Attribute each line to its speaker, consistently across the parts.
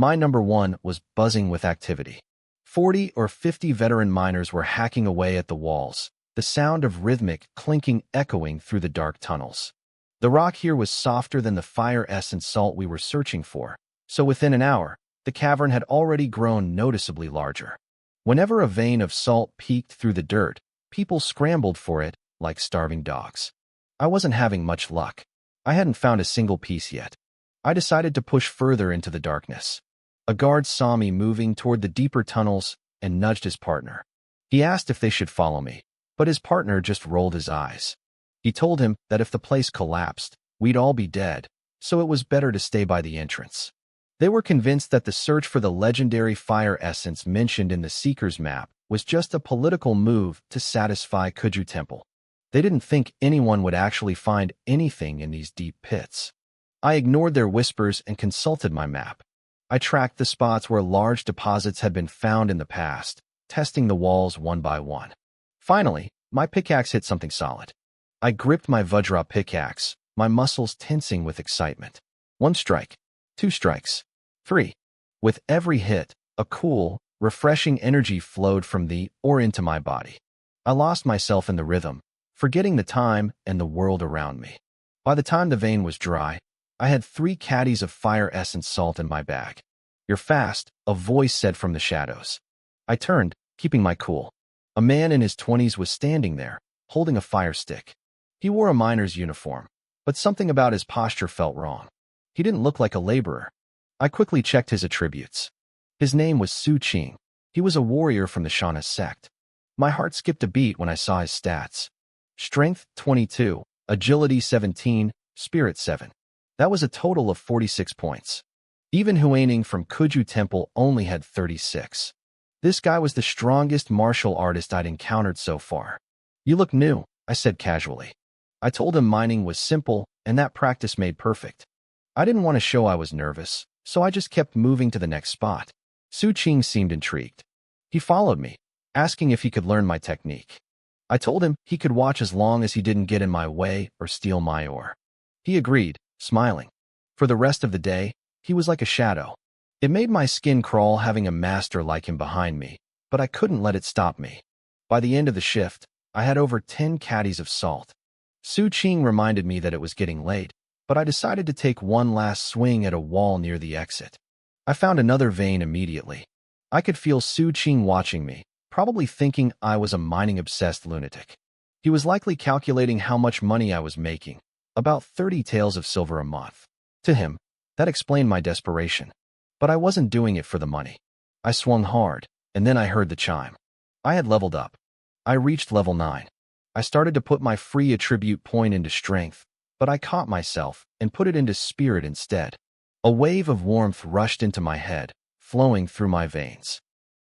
Speaker 1: My number one was buzzing with activity. 40 or 50 veteran miners were hacking away at the walls, the sound of rhythmic clinking echoing through the dark tunnels. The rock here was softer than the fire essence salt we were searching for, so within an hour, the cavern had already grown noticeably larger. Whenever a vein of salt peeked through the dirt, people scrambled for it like starving dogs. I wasn't having much luck. I hadn't found a single piece yet. I decided to push further into the darkness. A guard saw me moving toward the deeper tunnels and nudged his partner. He asked if they should follow me, but his partner just rolled his eyes. He told him that if the place collapsed, we'd all be dead, so it was better to stay by the entrance. They were convinced that the search for the legendary fire essence mentioned in the Seeker's map was just a political move to satisfy Kuju Temple. They didn't think anyone would actually find anything in these deep pits. I ignored their whispers and consulted my map. I tracked the spots where large deposits had been found in the past, testing the walls one by one. Finally, my pickaxe hit something solid. I gripped my Vajra pickaxe, my muscles tensing with excitement. 1 strike, 2 strikes, 3. With every hit, a cool, refreshing energy flowed from the or into my body. I lost myself in the rhythm, forgetting the time and the world around me. By the time the vein was dry, I had 3 caddies of fire essence salt in my bag. "You're fast," a voice said from the shadows. I turned, keeping my cool. A man in his 20s was standing there, holding a fire stick. He wore a miner's uniform, but something about his posture felt wrong. He didn't look like a laborer. I quickly checked his attributes. His name was Su Qing. He was a warrior from the Shana sect. My heart skipped a beat when I saw his stats. Strength 22, Agility 17, Spirit 7. That was a total of 46 points. Even Huaining from Kuju Temple only had 36. This guy was the strongest martial artist I'd encountered so far. "You look new," I said casually. I told him mining was simple, and that practice made perfect. I didn't want to show I was nervous, so I just kept moving to the next spot. Su Qing seemed intrigued. He followed me, asking if he could learn my technique. I told him he could watch as long as he didn't get in my way or steal my ore. He agreed, smiling. For the rest of the day, he was like a shadow. It made my skin crawl having a master like him behind me, but I couldn't let it stop me. By the end of the shift, I had over 10 caddies of salt. Su Qing reminded me that it was getting late, but I decided to take one last swing at a wall near the exit. I found another vein immediately. I could feel Su Qing watching me, probably thinking I was a mining-obsessed lunatic. He was likely calculating how much money I was making, about 30 taels of silver a month. To him, that explained my desperation. But I wasn't doing it for the money. I swung hard, and then I heard the chime. I had leveled up. I reached level 9. I started to put my free attribute point into strength, but I caught myself and put it into spirit instead. A wave of warmth rushed into my head, flowing through my veins.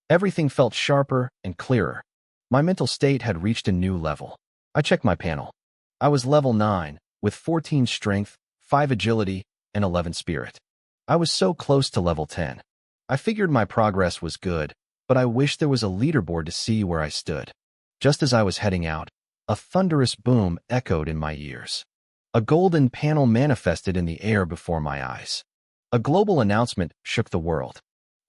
Speaker 1: Everything felt sharper and clearer. My mental state had reached a new level. I checked my panel. I was level 9, with 14 strength, 5 agility, and 11 spirit. I was so close to level 10. I figured my progress was good, but I wished there was a leaderboard to see where I stood. Just as I was heading out, a thunderous boom echoed in my ears. A golden panel manifested in the air before my eyes. A global announcement shook the world.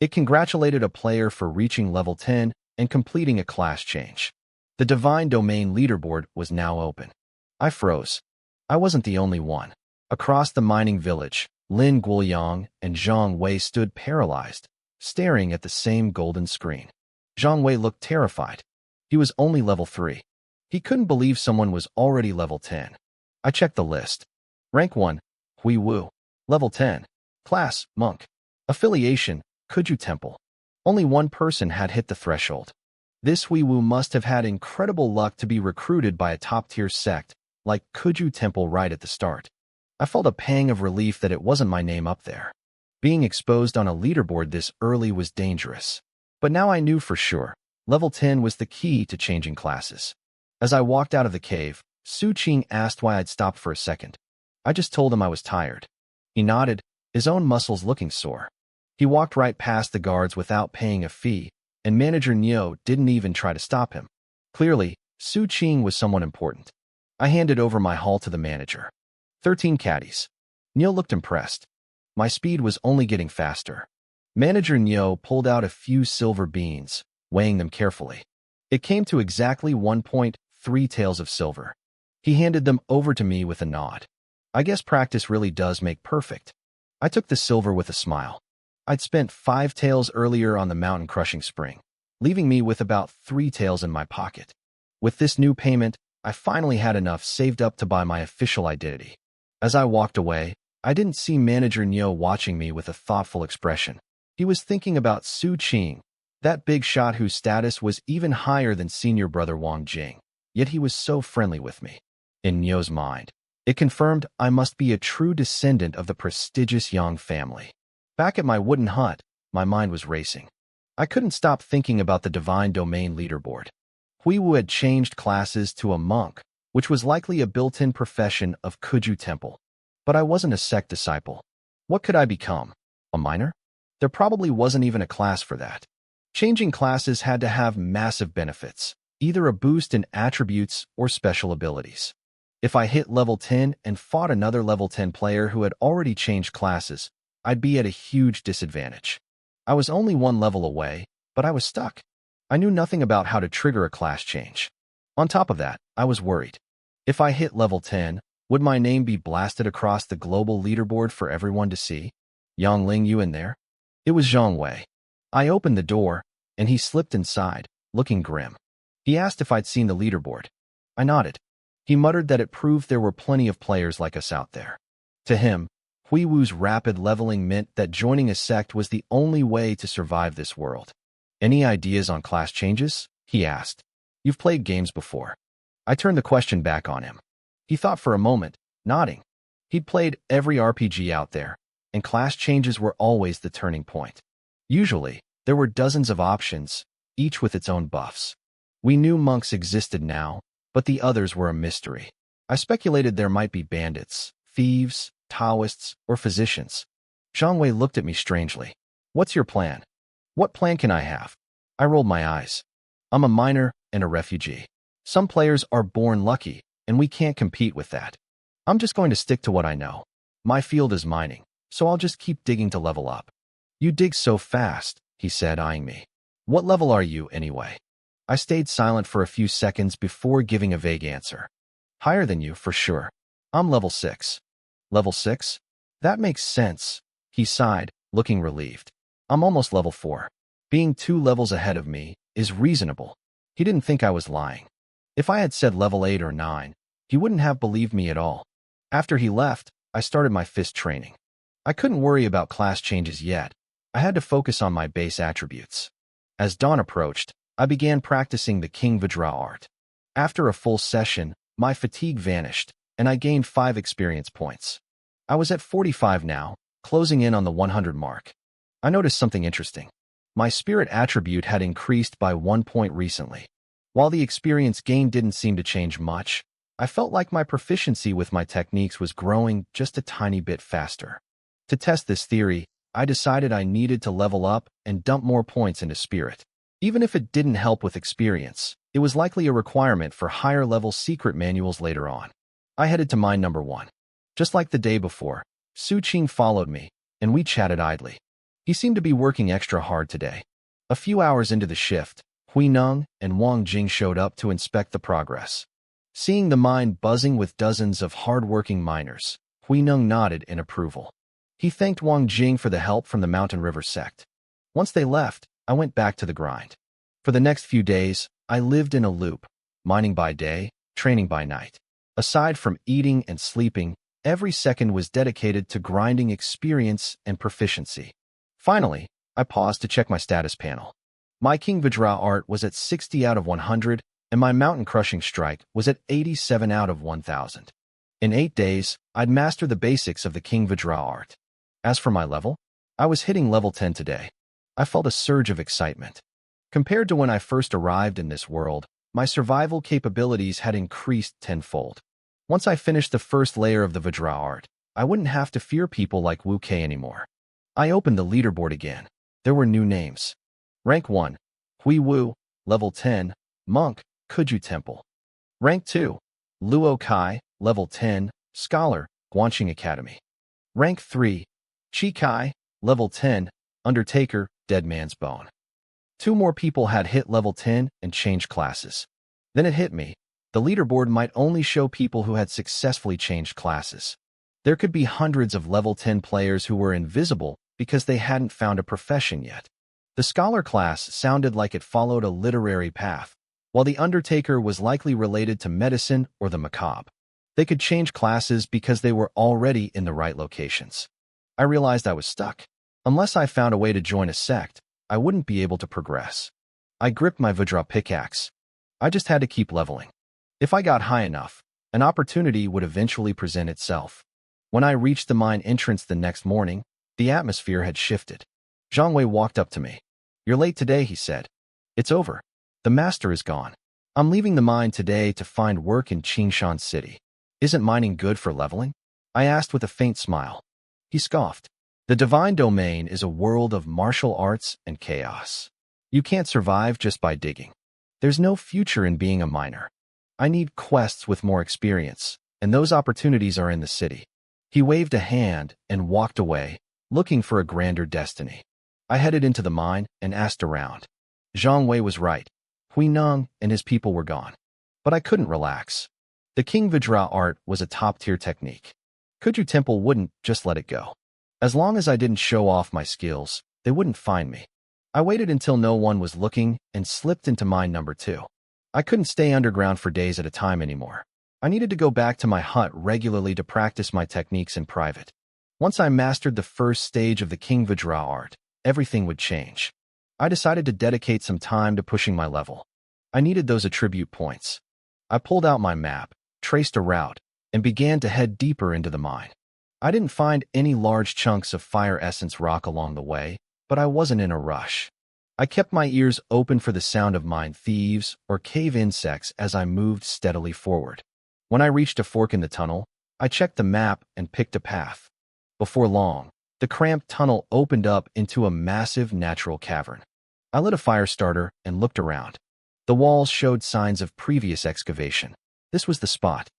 Speaker 1: It congratulated a player for reaching level 10 and completing a class change. The Divine Domain leaderboard was now open. I froze. I wasn't the only one. Across the mining village, Lin Guoyang and Zhang Wei stood paralyzed, staring at the same golden screen. Zhang Wei looked terrified. He was only level 3. He couldn't believe someone was already level 10. I checked the list. Rank 1, Hui Wu. Level 10. Class, Monk. Affiliation, Kuju Temple. Only one person had hit the threshold. This Hui Wu must have had incredible luck to be recruited by a top-tier sect, like Kuju Temple right at the start. I felt a pang of relief that it wasn't my name up there. Being exposed on a leaderboard this early was dangerous. But now I knew for sure, level 10 was the key to changing classes. As I walked out of the cave, Su Qing asked why I'd stopped for a second. I just told him I was tired. He nodded, his own muscles looking sore. He walked right past the guards without paying a fee, and Manager Nyo didn't even try to stop him. Clearly, Su Qing was someone important. I handed over my haul to the manager. 13 caddies. Nyo looked impressed. My speed was only getting faster. Manager Nyo pulled out a few silver beans, weighing them carefully. It came to exactly 1.3 taels of silver. He handed them over to me with a nod. I guess practice really does make perfect. I took the silver with a smile. I'd spent 5 taels earlier on the mountain crushing spring, leaving me with about 3 taels in my pocket. With this new payment, I finally had enough saved up to buy my official identity. As I walked away, I didn't see Manager Nyo watching me with a thoughtful expression. He was thinking about Su Qing, that big shot whose status was even higher than senior brother Wang Jing, yet he was so friendly with me. In Nyo's mind, it confirmed I must be a true descendant of the prestigious Yang family. Back at my wooden hut, my mind was racing. I couldn't stop thinking about the Divine Domain leaderboard. Huiwu had changed classes to a monk, which was likely a built-in profession of Kuju Temple. But I wasn't a sect disciple. What could I become? A miner? There probably wasn't even a class for that. Changing classes had to have massive benefits, either a boost in attributes or special abilities. If I hit level 10 and fought another level 10 player who had already changed classes, I'd be at a huge disadvantage. I was only 1 level away, but I was stuck. I knew nothing about how to trigger a class change. On top of that, I was worried. If I hit level 10, would my name be blasted across the global leaderboard for everyone to see? Yang Ling, you in there? It was Zhang Wei. I opened the door, and he slipped inside, looking grim. He asked if I'd seen the leaderboard. I nodded. He muttered that it proved there were plenty of players like us out there. To him, Huiwu's rapid leveling meant that joining a sect was the only way to survive this world. Any ideas on class changes? He asked. You've played games before. I turned the question back on him. He thought for a moment, nodding. He'd played every RPG out there, and class changes were always the turning point. Usually, there were dozens of options, each with its own buffs. We knew monks existed now, but the others were a mystery. I speculated there might be bandits, thieves, Taoists, or physicians. Zhang Wei looked at me strangely. What's your plan? What plan can I have? I rolled my eyes. I'm a miner and a refugee. Some players are born lucky, and we can't compete with that. I'm just going to stick to what I know. My field is mining, so I'll just keep digging to level up. You dig so fast, he said, eyeing me. What level are you, anyway? I stayed silent for a few seconds before giving a vague answer. Higher than you, for sure. I'm level 6. Level 6? That makes sense, he sighed, looking relieved. I'm almost level 4. Being 2 levels ahead of me is reasonable. He didn't think I was lying. If I had said level 8 or 9, he wouldn't have believed me at all. After he left, I started my fist training. I couldn't worry about class changes yet. I had to focus on my base attributes. As dawn approached, I began practicing the King Vajra art. After a full session, my fatigue vanished, and I gained 5 experience points. I was at 45 now, closing in on the 100 mark. I noticed something interesting. My spirit attribute had increased by 1 point recently. While the experience gain didn't seem to change much, I felt like my proficiency with my techniques was growing just a tiny bit faster. To test this theory, I decided I needed to level up and dump more points into spirit. Even if it didn't help with experience, it was likely a requirement for higher-level secret manuals later on. I headed to mine number 1. Just like the day before, Su Qing followed me, and we chatted idly. He seemed to be working extra hard today. A few hours into the shift, Hui Neng and Wang Jing showed up to inspect the progress. Seeing the mine buzzing with dozens of hard-working miners, Hui Neng nodded in approval. He thanked Wang Jing for the help from the Mountain River sect. Once they left, I went back to the grind. For the next few days, I lived in a loop, mining by day, training by night. Aside from eating and sleeping, every second was dedicated to grinding experience and proficiency. Finally, I paused to check my status panel. My King Vajra art was at 60 out of 100, and my mountain crushing strike was at 87 out of 1,000. In 8 days, I'd mastered the basics of the King Vajra art. As for my level, I was hitting level 10 today. I felt a surge of excitement. Compared to when I first arrived in this world, my survival capabilities had increased tenfold. Once I finished the first layer of the Vajra art, I wouldn't have to fear people like Wu Kei anymore. I opened the leaderboard again. There were new names. Rank 1, Hui Wu, level 10, Monk, Kuju Temple. Rank 2, Luo Kai, level 10, Scholar, Guanxing Academy. Rank 3, Chi Kai, level 10, Undertaker, Dead Man's Bone. 2 more people had hit level 10 and changed classes. Then it hit me. The leaderboard might only show people who had successfully changed classes. There could be hundreds of level 10 players who were invisible because they hadn't found a profession yet. The scholar class sounded like it followed a literary path, while the Undertaker was likely related to medicine or the macabre. They could change classes because they were already in the right locations. I realized I was stuck. Unless I found a way to join a sect, I wouldn't be able to progress. I gripped my Vajra pickaxe. I just had to keep leveling. If I got high enough, an opportunity would eventually present itself. When I reached the mine entrance the next morning, the atmosphere had shifted. Zhang Wei walked up to me. "You're late today," he said. "It's over. The master is gone. I'm leaving the mine today to find work in Qingshan City." "Isn't mining good for leveling?" I asked with a faint smile. He scoffed. "The divine domain is a world of martial arts and chaos. You can't survive just by digging. There's no future in being a miner. I need quests with more experience, and those opportunities are in the city." He waved a hand and walked away, looking for a grander destiny. I headed into the mine and asked around. Zhang Wei was right. Hui Neng and his people were gone. But I couldn't relax. The King Vajra art was a top-tier technique. Kuju Temple wouldn't just let it go. As long as I didn't show off my skills, they wouldn't find me. I waited until no one was looking and slipped into mine number 2. I couldn't stay underground for days at a time anymore. I needed to go back to my hut regularly to practice my techniques in private. Once I mastered the first stage of the King Vajra art, everything would change. I decided to dedicate some time to pushing my level. I needed those attribute points. I pulled out my map, traced a route, and began to head deeper into the mine. I didn't find any large chunks of fire essence rock along the way, but I wasn't in a rush. I kept my ears open for the sound of mine thieves or cave insects as I moved steadily forward. When I reached a fork in the tunnel, I checked the map and picked a path. Before long, the cramped tunnel opened up into a massive natural cavern. I lit a fire starter and looked around. The walls showed signs of previous excavation. This was the spot.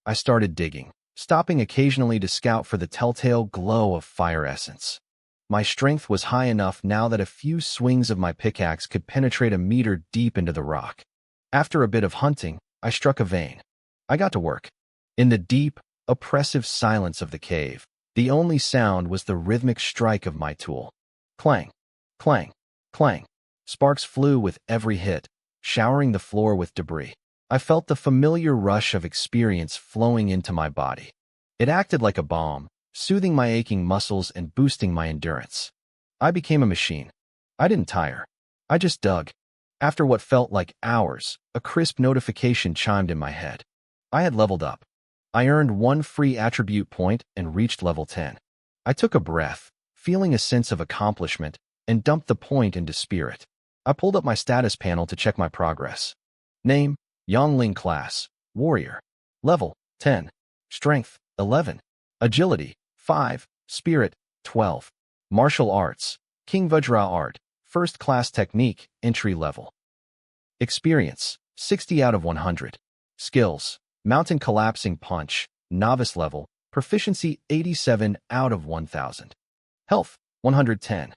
Speaker 1: I started digging, stopping occasionally to scout for the telltale glow of fire essence. My strength was high enough now that a few swings of my pickaxe could penetrate a meter deep into the rock. After a bit of hunting, I struck a vein. I got to work. In the deep, oppressive silence of the cave, the only sound was the rhythmic strike of my tool. Clang, clang, clang. Sparks flew with every hit, showering the floor with debris. I felt the familiar rush of experience flowing into my body. It acted like a balm, soothing my aching muscles and boosting my endurance. I became a machine. I didn't tire. I just dug. After what felt like hours, a crisp notification chimed in my head. I had leveled up. I earned 1 free attribute point and reached level 10. I took a breath, feeling a sense of accomplishment, and dumped the point into spirit. I pulled up my status panel to check my progress. Name, Yangling class, Warrior. Level, 10. Strength, 11. Agility, 5. Spirit, 12. Martial arts, King Vajra art, first class technique, entry level. Experience, 60 out of 100. Skills, Mountain Collapsing Punch, novice level, proficiency 87 out of 1000. Health, 110.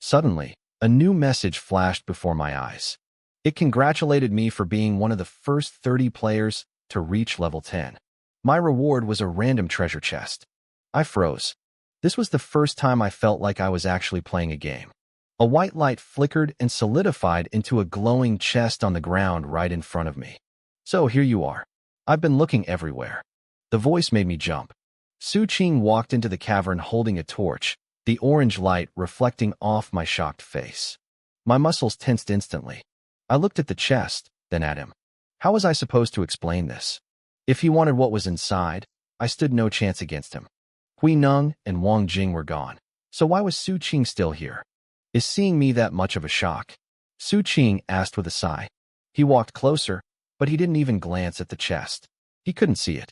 Speaker 1: Suddenly, a new message flashed before my eyes. It congratulated me for being one of the first 30 players to reach level 10. My reward was a random treasure chest. I froze. This was the first time I felt like I was actually playing a game. A white light flickered and solidified into a glowing chest on the ground right in front of me. "So here you are. I've been looking everywhere." The voice made me jump. Su Qing walked into the cavern holding a torch, the orange light reflecting off my shocked face. My muscles tensed instantly. I looked at the chest, then at him. How was I supposed to explain this? If he wanted what was inside, I stood no chance against him. Hui Neng and Wang Jing were gone, so why was Su Qing still here? Is seeing me that much of a shock? Su Qing asked with a sigh. He walked closer, but he didn't even glance at the chest. He couldn't see it.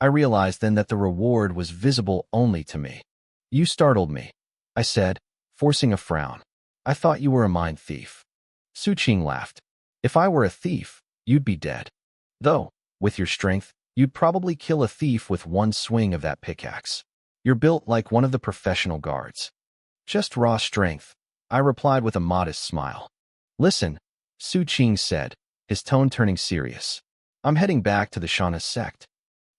Speaker 1: I realized then that the reward was visible only to me. "You startled me," I said, forcing a frown. "I thought you were a mine thief." Su Qing laughed. "If I were a thief, you'd be dead. Though, with your strength, you'd probably kill a thief with one swing of that pickaxe. You're built like one of the professional guards." Just raw strength, I replied with a modest smile. Listen, Su Qing said, his tone turning serious. I'm heading back to the Shauna sect.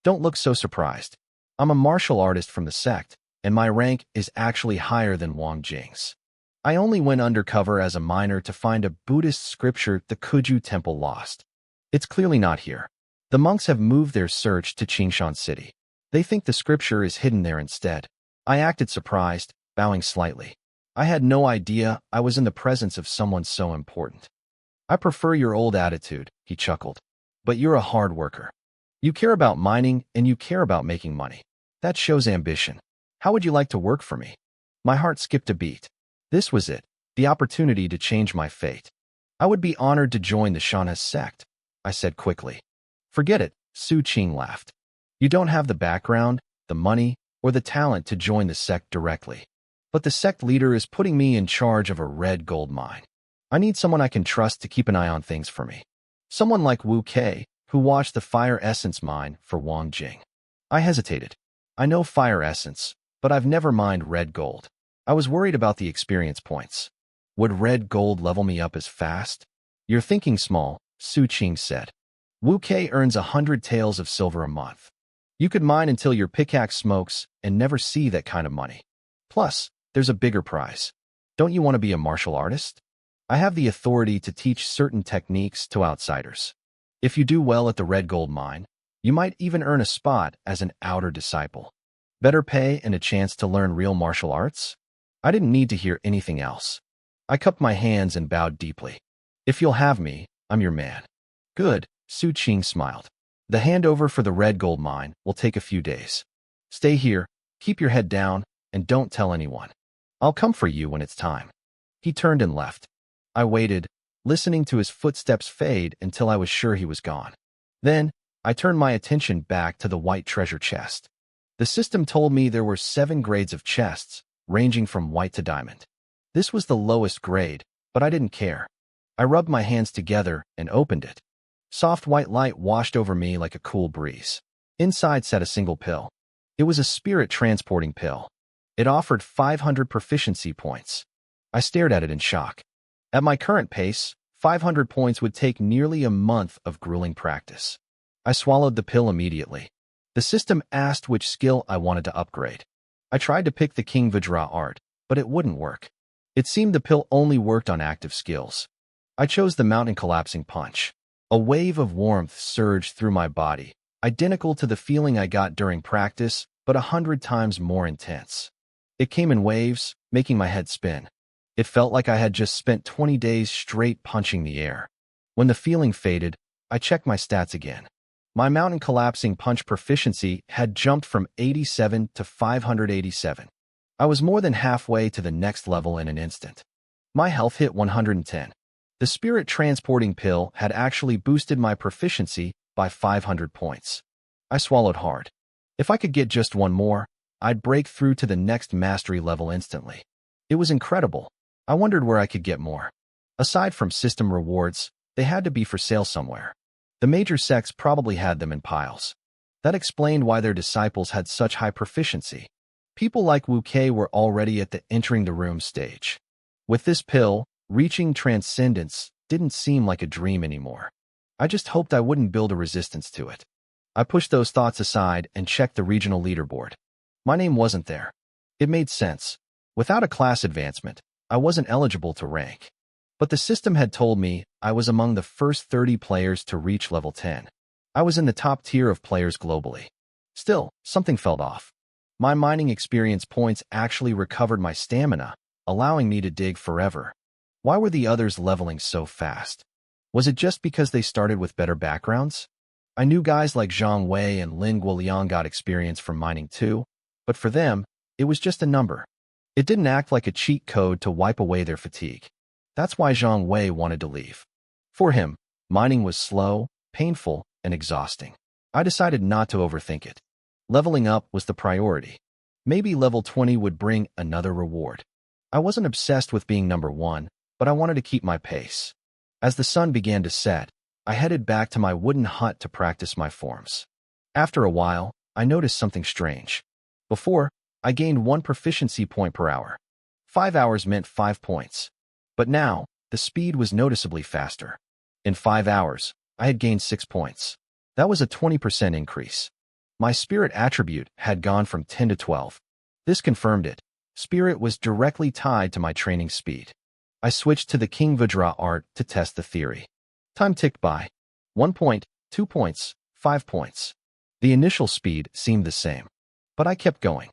Speaker 1: Don't look so surprised. I'm a martial artist from the sect, and my rank is actually higher than Wang Jing's. I only went undercover as a miner to find a Buddhist scripture the Kuju temple lost. It's clearly not here. The monks have moved their search to Qingshan City. They think the scripture is hidden there instead. I acted surprised, bowing slightly. I had no idea I was in the presence of someone so important. I prefer your old attitude, he chuckled. But you're a hard worker. You care about mining and you care about making money. That shows ambition. How would you like to work for me? My heart skipped a beat. This was it, the opportunity to change my fate. I would be honored to join the Shauna sect, I said quickly. Forget it, Su Qing laughed. You don't have the background, the money, or the talent to join the sect directly. But the sect leader is putting me in charge of a red gold mine. I need someone I can trust to keep an eye on things for me. Someone like Wu Kei, who watched the fire essence mine for Wang Jing. I hesitated. I know fire essence, but I've never mined red gold. I was worried about the experience points. Would red gold level me up as fast? You're thinking small, Su Qing said. Wu Kei earns 100 taels of silver a month. You could mine until your pickaxe smokes and never see that kind of money. Plus, there's a bigger prize. Don't you want to be a martial artist? I have the authority to teach certain techniques to outsiders. If you do well at the red gold mine, you might even earn a spot as an outer disciple. Better pay and a chance to learn real martial arts? I didn't need to hear anything else. I cupped my hands and bowed deeply. If you'll have me, I'm your man. Good, Su Qing smiled. The handover for the red gold mine will take a few days. Stay here, keep your head down, and don't tell anyone. I'll come for you when it's time. He turned and left. I waited, listening to his footsteps fade until I was sure he was gone. Then, I turned my attention back to the white treasure chest. The system told me there were 7 grades of chests, ranging from white to diamond. This was the lowest grade, but I didn't care. I rubbed my hands together and opened it. Soft white light washed over me like a cool breeze. Inside sat a single pill. It was a spirit transporting pill. It offered 500 proficiency points. I stared at it in shock. At my current pace, 500 points would take nearly a month of grueling practice. I swallowed the pill immediately. The system asked which skill I wanted to upgrade. I tried to pick the King Vajra art, but it wouldn't work. It seemed the pill only worked on active skills. I chose the mountain collapsing punch. A wave of warmth surged through my body, identical to the feeling I got during practice, but 100 times more intense. It came in waves, making my head spin. It felt like I had just spent 20 days straight punching the air. When the feeling faded, I checked my stats again. My mountain collapsing punch proficiency had jumped from 87 to 587. I was more than halfway to the next level in an instant. My health hit 110. The spirit transporting pill had actually boosted my proficiency by 500 points. I swallowed hard. If I could get just one more, I'd break through to the next mastery level instantly. It was incredible. I wondered where I could get more. Aside from system rewards, they had to be for sale somewhere. The major sects probably had them in piles. That explained why their disciples had such high proficiency. People like Wu Kei were already at the entering the room stage. With this pill, reaching transcendence didn't seem like a dream anymore. I just hoped I wouldn't build a resistance to it. I pushed those thoughts aside and checked the regional leaderboard. My name wasn't there. It made sense. Without a class advancement, I wasn't eligible to rank. But the system had told me I was among the first 30 players to reach level 10. I was in the top tier of players globally. Still, something felt off. My mining experience points actually recovered my stamina, allowing me to dig forever. Why were the others leveling so fast? Was it just because they started with better backgrounds? I knew guys like Zhang Wei and Lin Guoliang got experience from mining too, but for them, it was just a number. It didn't act like a cheat code to wipe away their fatigue. That's why Zhang Wei wanted to leave. For him, mining was slow, painful, and exhausting. I decided not to overthink it. Leveling up was the priority. Maybe level 20 would bring another reward. I wasn't obsessed with being number 1, but I wanted to keep my pace. As the sun began to set, I headed back to my wooden hut to practice my forms. After a while, I noticed something strange. Before, I gained 1 proficiency point per hour. 5 hours meant 5 points. But now, the speed was noticeably faster. In 5 hours, I had gained 6 points. That was a 20% increase. My spirit attribute had gone from 10 to 12. This confirmed it. Spirit was directly tied to my training speed. I switched to the King Vajra art to test the theory. Time ticked by. 1 point, 2 points, 5 points. The initial speed seemed the same. But I kept going.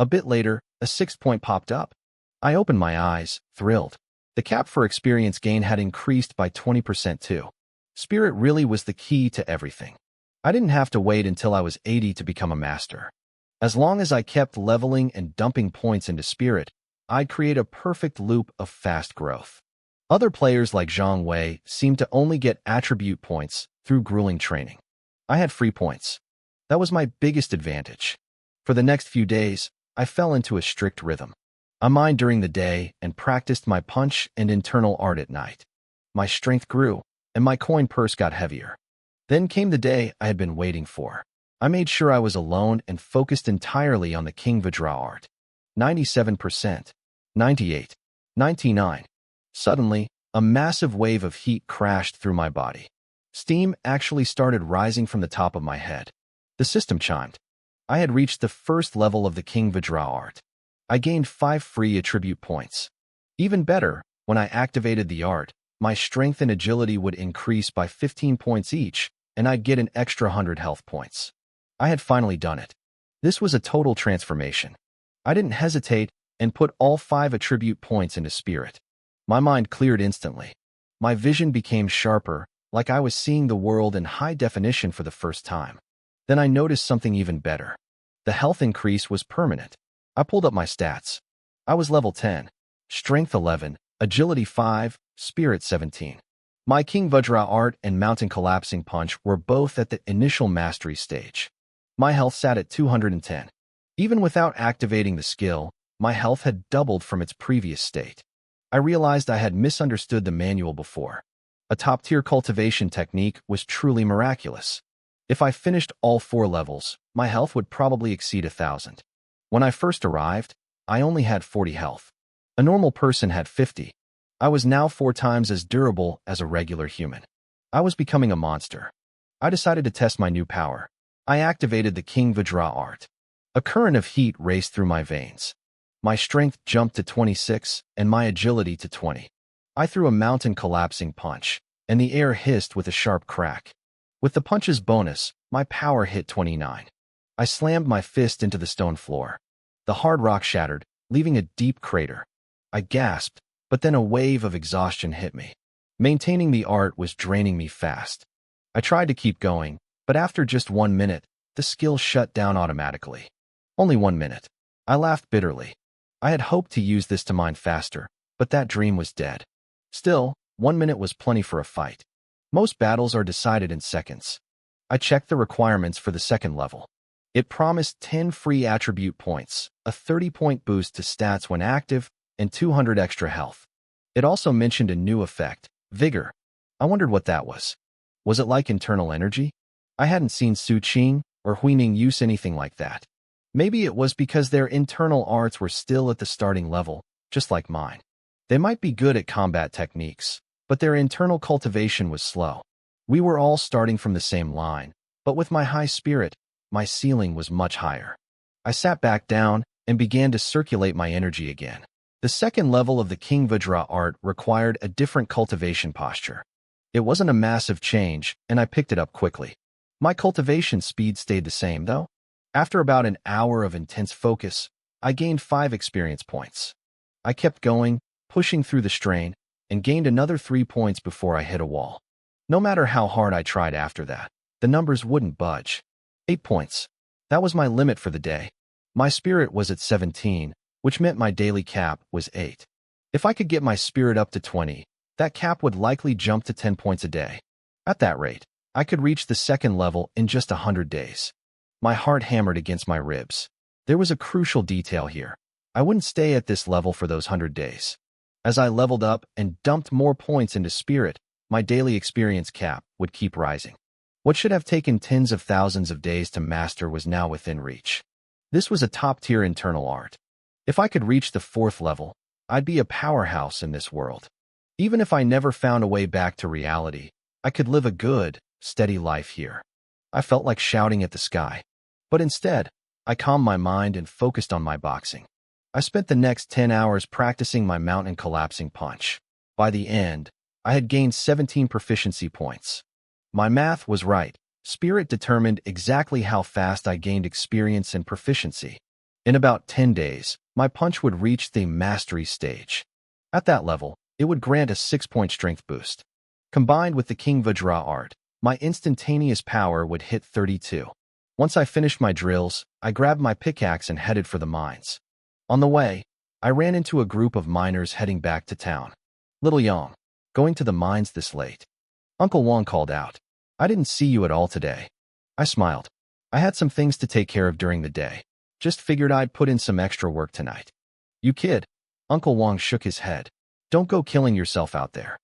Speaker 1: A bit later, a 6th point popped up. I opened my eyes, thrilled. The cap for experience gain had increased by 20% too. Spirit really was the key to everything. I didn't have to wait until I was 80 to become a master. As long as I kept leveling and dumping points into Spirit, I'd create a perfect loop of fast growth. Other players like Zhang Wei seemed to only get attribute points through grueling training. I had free points. That was my biggest advantage. For the next few days, I fell into a strict rhythm. I mined during the day and practiced my punch and internal art at night. My strength grew, and my coin purse got heavier. Then came the day I had been waiting for. I made sure I was alone and focused entirely on the King Vajra art. 97%, 98, 99. Suddenly, a massive wave of heat crashed through my body. Steam actually started rising from the top of my head. The system chimed. I had reached the first level of the King Vajra art. I gained 5 free attribute points. Even better, when I activated the art, my strength and agility would increase by 15 points each, and I'd get an extra 100 health points. I had finally done it. This was a total transformation. I didn't hesitate and put all 5 attribute points into Spirit. My mind cleared instantly. My vision became sharper, like I was seeing the world in high definition for the first time. Then I noticed something even better. The health increase was permanent. I pulled up my stats. I was level 10, strength 11, agility 5, spirit 17. My King Vajra art and mountain collapsing punch were both at the initial mastery stage. My health sat at 210. Even without activating the skill, my health had doubled from its previous state. I realized I had misunderstood the manual before. A top-tier cultivation technique was truly miraculous. If I finished all 4 levels, my health would probably exceed 1,000. When I first arrived, I only had 40 health. A normal person had 50. I was now 4 times as durable as a regular human. I was becoming a monster. I decided to test my new power. I activated the King Vajra art. A current of heat raced through my veins. My strength jumped to 26 and my agility to 20. I threw a mountain collapsing punch, and the air hissed with a sharp crack. With the punch's bonus, my power hit 29. I slammed my fist into the stone floor. The hard rock shattered, leaving a deep crater. I gasped, but then a wave of exhaustion hit me. Maintaining the art was draining me fast. I tried to keep going, but after just 1 minute, the skill shut down automatically. Only 1 minute. I laughed bitterly. I had hoped to use this to mine faster, but that dream was dead. Still, 1 minute was plenty for a fight. Most battles are decided in seconds. I checked the requirements for the second level. It promised 10 free attribute points, a 30-point boost to stats when active, and 200 extra health. It also mentioned a new effect, Vigor. I wondered what that was. Was it like internal energy? I hadn't seen Su Qing or Huining use anything like that. Maybe it was because their internal arts were still at the starting level, just like mine. They might be good at combat techniques, but their internal cultivation was slow. We were all starting from the same line, but with my high spirit, my ceiling was much higher. I sat back down and began to circulate my energy again. The second level of the King Vajra art required a different cultivation posture. It wasn't a massive change, and I picked it up quickly. My cultivation speed stayed the same, though. After about an hour of intense focus, I gained 5 experience points. I kept going, pushing through the strain, and gained another 3 points before I hit a wall. No matter how hard I tried after that, the numbers wouldn't budge. 8 points. That was my limit for the day. My spirit was at 17, which meant my daily cap was 8. If I could get my spirit up to 20, that cap would likely jump to 10 points a day. At that rate, I could reach the second level in just 100 days. My heart hammered against my ribs. There was a crucial detail here. I wouldn't stay at this level for those 100 days. As I leveled up and dumped more points into spirit, my daily experience cap would keep rising. What should have taken tens of thousands of days to master was now within reach. This was a top-tier internal art. If I could reach the 4th level, I'd be a powerhouse in this world. Even if I never found a way back to reality, I could live a good, steady life here. I felt like shouting at the sky. But instead, I calmed my mind and focused on my boxing. I spent the next 10 hours practicing my mountain collapsing punch. By the end, I had gained 17 proficiency points. My math was right. Spirit determined exactly how fast I gained experience and proficiency. In about 10 days, my punch would reach the mastery stage. At that level, it would grant a 6-point strength boost. Combined with the King Vajra art, my instantaneous power would hit 32. Once I finished my drills, I grabbed my pickaxe and headed for the mines. On the way, I ran into a group of miners heading back to town. "Little Yang, going to the mines this late?" Uncle Wong called out. "I didn't see you at all today." I smiled. I had some things to take care of during the day. Just figured I'd put in some extra work tonight. "You kid." Uncle Wong shook his head. "Don't go killing yourself out there."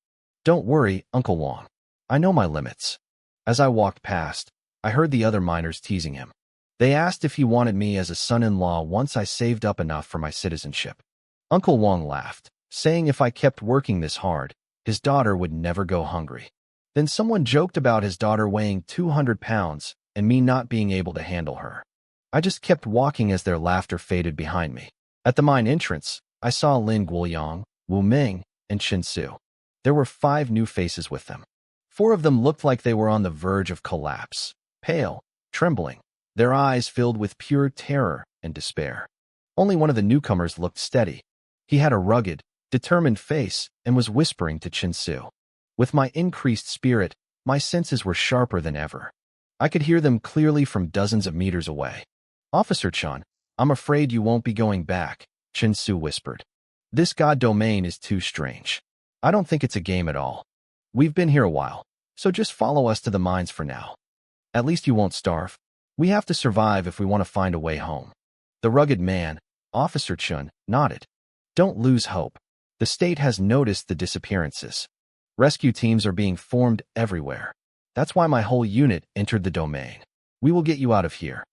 Speaker 1: "Don't worry, Uncle Wong. I know my limits." As I walked past, I heard the other miners teasing him. They asked if he wanted me as a son-in-law once I saved up enough for my citizenship. Uncle Wong laughed, saying if I kept working this hard, his daughter would never go hungry. Then someone joked about his daughter weighing 200 pounds and me not being able to handle her. I just kept walking as their laughter faded behind me. At the mine entrance, I saw Lin Guoyang, Wu Ming, and Chen Su. There were 5 new faces with them. 4 of them looked like they were on the verge of collapse, pale, trembling, their eyes filled with pure terror and despair. Only one of the newcomers looked steady. He had a rugged, determined face and was whispering to Chen Su. With my increased spirit, my senses were sharper than ever. I could hear them clearly from dozens of meters away. "Officer Chen, I'm afraid you won't be going back," Chen Su whispered. "This god domain is too strange. I don't think it's a game at all. We've been here a while, so just follow us to the mines for now. At least you won't starve. We have to survive if we want to find a way home." The rugged man, Officer Chen, nodded. "Don't lose hope. The state has noticed the disappearances. Rescue teams are being formed everywhere. That's why my whole unit entered the domain. We will get you out of here."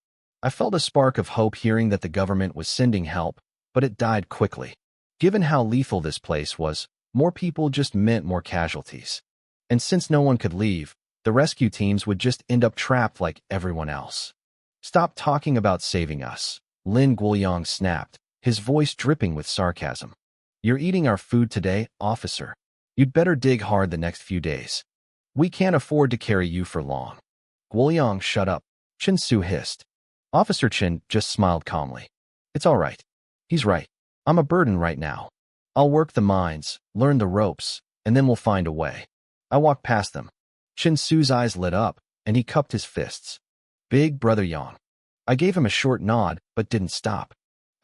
Speaker 1: I felt a spark of hope hearing that the government was sending help, but it died quickly. Given how lethal this place was, more people just meant more casualties. And since no one could leave, the rescue teams would just end up trapped like everyone else. "Stop talking about saving us," Lin Guoyang snapped, his voice dripping with sarcasm. "You're eating our food today, officer. You'd better dig hard the next few days. We can't afford to carry you for long." Guoyang, shut up, Chen Su hissed. Officer Chen just smiled calmly. "It's all right. He's right. I'm a burden right now. I'll work the mines, learn the ropes, and then we'll find a way." I walked past them. Chen Su's eyes lit up, and he cupped his fists. "Big brother Yang." I gave him a short nod, but didn't stop.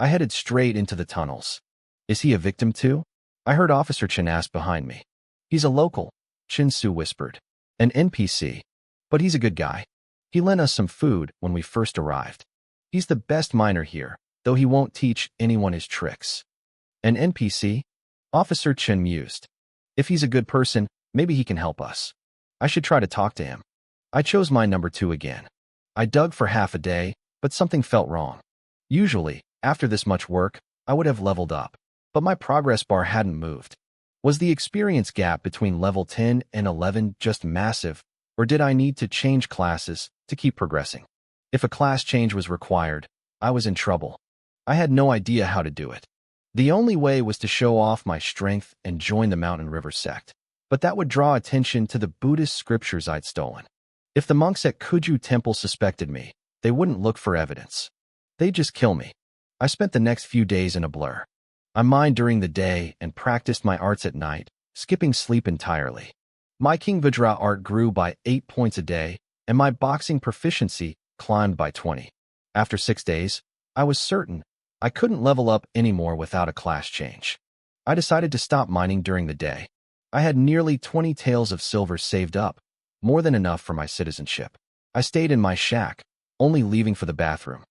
Speaker 1: I headed straight into the tunnels. "Is he a victim too?" I heard Officer Chen ask behind me. "He's a local," Chen Su whispered. "An NPC. But he's a good guy. He lent us some food when we first arrived. He's the best miner here, though he won't teach anyone his tricks." "An NPC?" Officer Chen mused. "If he's a good person, maybe he can help us. I should try to talk to him." I chose my number 2 again. I dug for half a day, but something felt wrong. Usually, after this much work, I would have leveled up, but my progress bar hadn't moved. Was the experience gap between level 10 and 11 just massive, or did I need to change classes to keep progressing? If a class change was required, I was in trouble. I had no idea how to do it. The only way was to show off my strength and join the Mountain River sect, but that would draw attention to the Buddhist scriptures I'd stolen. If the monks at Kuju Temple suspected me, they wouldn't look for evidence. They'd just kill me. I spent the next few days in a blur. I mined during the day and practiced my arts at night, skipping sleep entirely. My King Vajra art grew by 8 points a day, and my boxing proficiency climbed by 20. After 6 days, I was certain I couldn't level up anymore without a class change. I decided to stop mining during the day. I had nearly 20 taels of silver saved up, more than enough for my citizenship. I stayed in my shack, only leaving for the bathroom.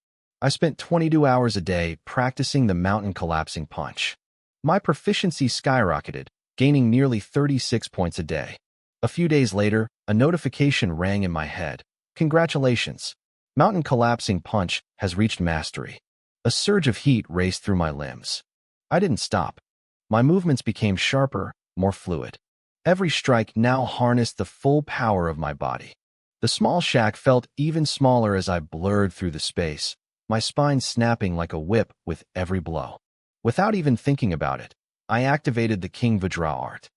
Speaker 1: I spent 22 hours a day practicing the mountain collapsing punch. My proficiency skyrocketed, gaining nearly 36 points a day. A few days later, a notification rang in my head. "Congratulations! Mountain collapsing punch has reached mastery." A surge of heat raced through my limbs. I didn't stop. My movements became sharper, more fluid. Every strike now harnessed the full power of my body. The small shack felt even smaller as I blurred through the space, my spine snapping like a whip with every blow. Without even thinking about it, I activated the King Vajra art.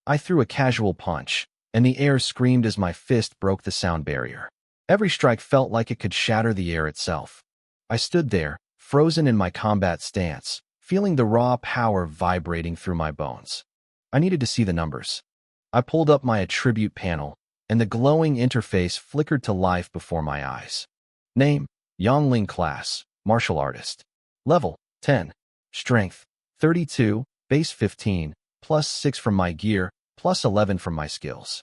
Speaker 1: I threw a casual punch, and the air screamed as my fist broke the sound barrier. Every strike felt like it could shatter the air itself. I stood there, frozen in my combat stance, feeling the raw power vibrating through my bones. I needed to see the numbers. I pulled up my attribute panel, and the glowing interface flickered to life before my eyes. Name: Yongling Class, Martial Artist. Level: 10. Strength: 32, base 15, plus 6 from my gear, plus 11 from my skills.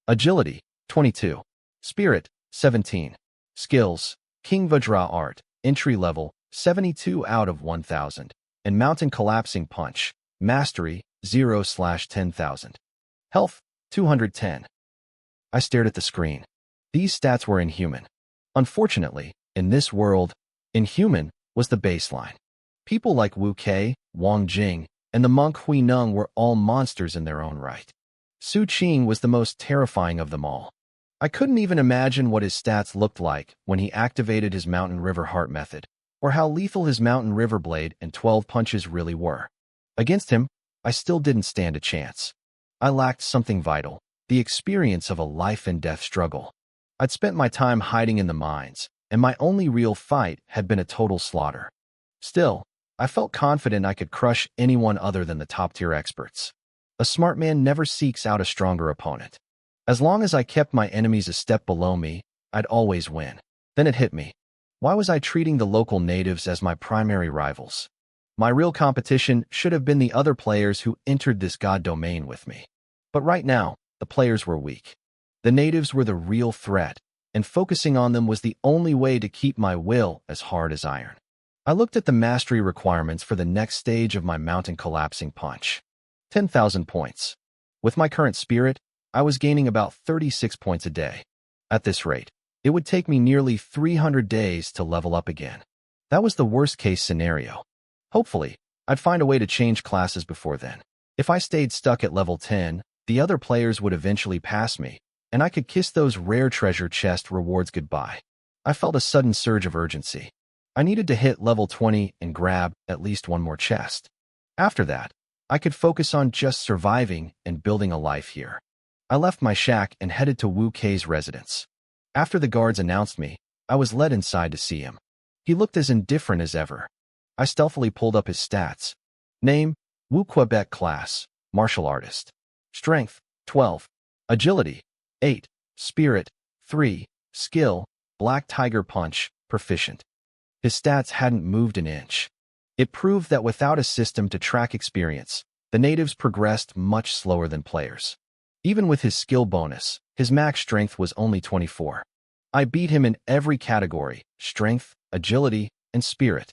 Speaker 1: Agility: 22. Spirit: 17. Skills: King Vajra Art, entry level, 72 out of 1000, and Mountain Collapsing Punch, Mastery, 0/10,000. Health: 210. I stared at the screen. These stats were inhuman. Unfortunately, in this world, inhuman was the baseline. People like Wu Kei, Wang Jing, and the monk Hui Neng were all monsters in their own right. Su Qing was the most terrifying of them all. I couldn't even imagine what his stats looked like when he activated his Mountain River Heart method, or how lethal his Mountain River Blade and 12 punches really were. Against him, I still didn't stand a chance. I lacked something vital, the experience of a life-and-death struggle. I'd spent my time hiding in the mines, and my only real fight had been a total slaughter. Still, I felt confident I could crush anyone other than the top-tier experts. A smart man never seeks out a stronger opponent. As long as I kept my enemies a step below me, I'd always win. Then it hit me. Why was I treating the local natives as my primary rivals? My real competition should have been the other players who entered this god domain with me. But right now, the players were weak. The natives were the real threat, and focusing on them was the only way to keep my will as hard as iron. I looked at the mastery requirements for the next stage of my Mountain Collapsing Punch. 10,000 points. With my current spirit, I was gaining about 36 points a day. At this rate, it would take me nearly 300 days to level up again. That was the worst-case scenario. Hopefully, I'd find a way to change classes before then. If I stayed stuck at level 10, the other players would eventually pass me, and I could kiss those rare treasure chest rewards goodbye. I felt a sudden surge of urgency. I needed to hit level 20 and grab at least one more chest. After that, I could focus on just surviving and building a life here. I left my shack and headed to Wu Kei's residence. After the guards announced me, I was led inside to see him. He looked as indifferent as ever. I stealthily pulled up his stats. Name: Wu Quebec Class, Martial Artist. Strength: 12. Agility: 8. Spirit: 3. Skill: Black Tiger Punch, Proficient. His stats hadn't moved an inch. It proved that without a system to track experience, the natives progressed much slower than players. Even with his skill bonus, his max strength was only 24. I beat him in every category: strength, agility, and spirit.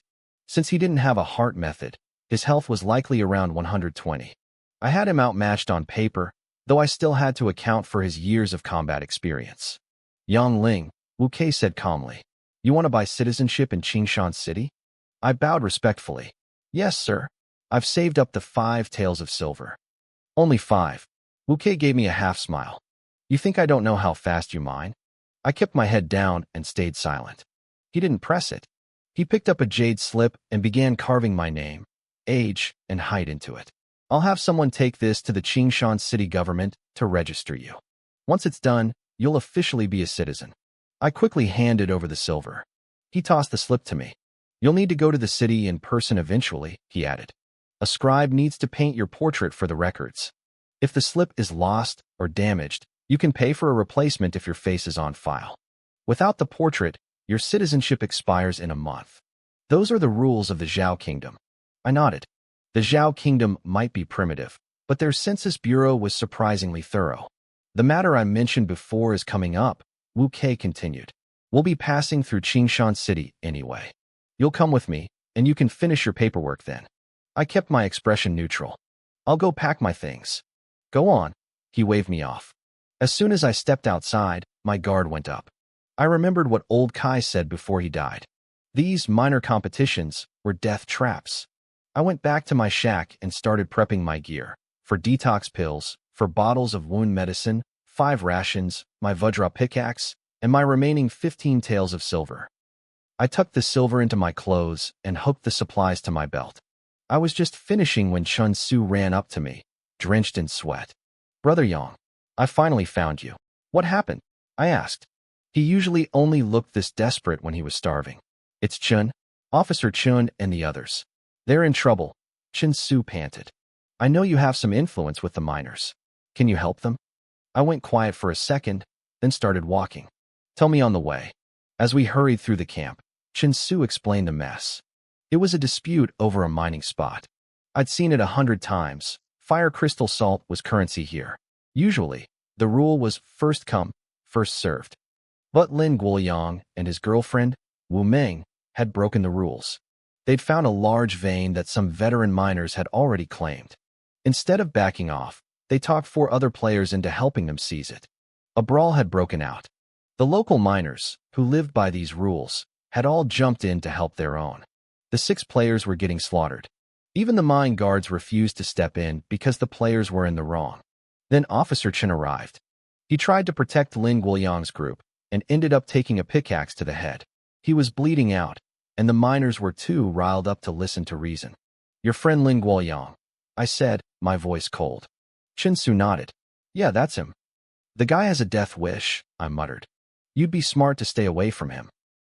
Speaker 1: Since he didn't have a heart method, his health was likely around 120. I had him outmatched on paper, though I still had to account for his years of combat experience. Yang Ling, Wu Kei said calmly. You want to buy citizenship in Qingshan City? I bowed respectfully. Yes, sir. I've saved up the 5 taels of silver. Only 5. Wu Kei gave me a half smile. You think I don't know how fast you mine? I kept my head down and stayed silent. He didn't press it. He picked up a jade slip and began carving my name, age, and height into it. I'll have someone take this to the Qingshan City government to register you. Once it's done, you'll officially be a citizen. I quickly handed over the silver. He tossed the slip to me. You'll need to go to the city in person eventually, he added. A scribe needs to paint your portrait for the records. If the slip is lost or damaged, you can pay for a replacement if your face is on file. Without the portrait, your citizenship expires in a month. Those are the rules of the Zhao Kingdom. I nodded. The Zhao Kingdom might be primitive, but their census bureau was surprisingly thorough. The matter I mentioned before is coming up, Wu Kei continued. We'll be passing through Qingshan City anyway. You'll come with me, and you can finish your paperwork then. I kept my expression neutral. I'll go pack my things. Go on. He waved me off. As soon as I stepped outside, my guard went up. I remembered what old Kai said before he died. These minor competitions were death traps. I went back to my shack and started prepping my gear. For detox pills, for bottles of wound medicine, 5 rations, my Vajra pickaxe, and my remaining 15 taels of silver. I tucked the silver into my clothes and hooked the supplies to my belt. I was just finishing when Chun Su ran up to me, drenched in sweat. Brother Yang, I finally found you. What happened? I asked. He usually only looked this desperate when he was starving. It's Chun, Officer Chun and the others. They're in trouble, Chun Su panted. I know you have some influence with the miners. Can you help them? I went quiet for a second, then started walking. Tell me on the way. As we hurried through the camp, Chun Su explained the mess. It was a dispute over a mining spot. I'd seen it 100 times. Fire crystal salt was currency here. Usually, the rule was first come, first served. But Lin Guoyang and his girlfriend, Wu Meng, had broken the rules. They'd found a large vein that some veteran miners had already claimed. Instead of backing off, they talked 4 other players into helping them seize it. A brawl had broken out. The local miners, who lived by these rules, had all jumped in to help their own. The 6 players were getting slaughtered. Even the mine guards refused to step in because the players were in the wrong. Then Officer Chen arrived. He tried to protect Lin Guoyang's group and ended up taking a pickaxe to the head. He was bleeding out, and the miners were too riled up to listen to reason. Your friend Lin Guoyang, I said, my voice cold. Chen Su nodded. Yeah, that's him. The guy has a death wish, I muttered. You'd be smart to stay away from him.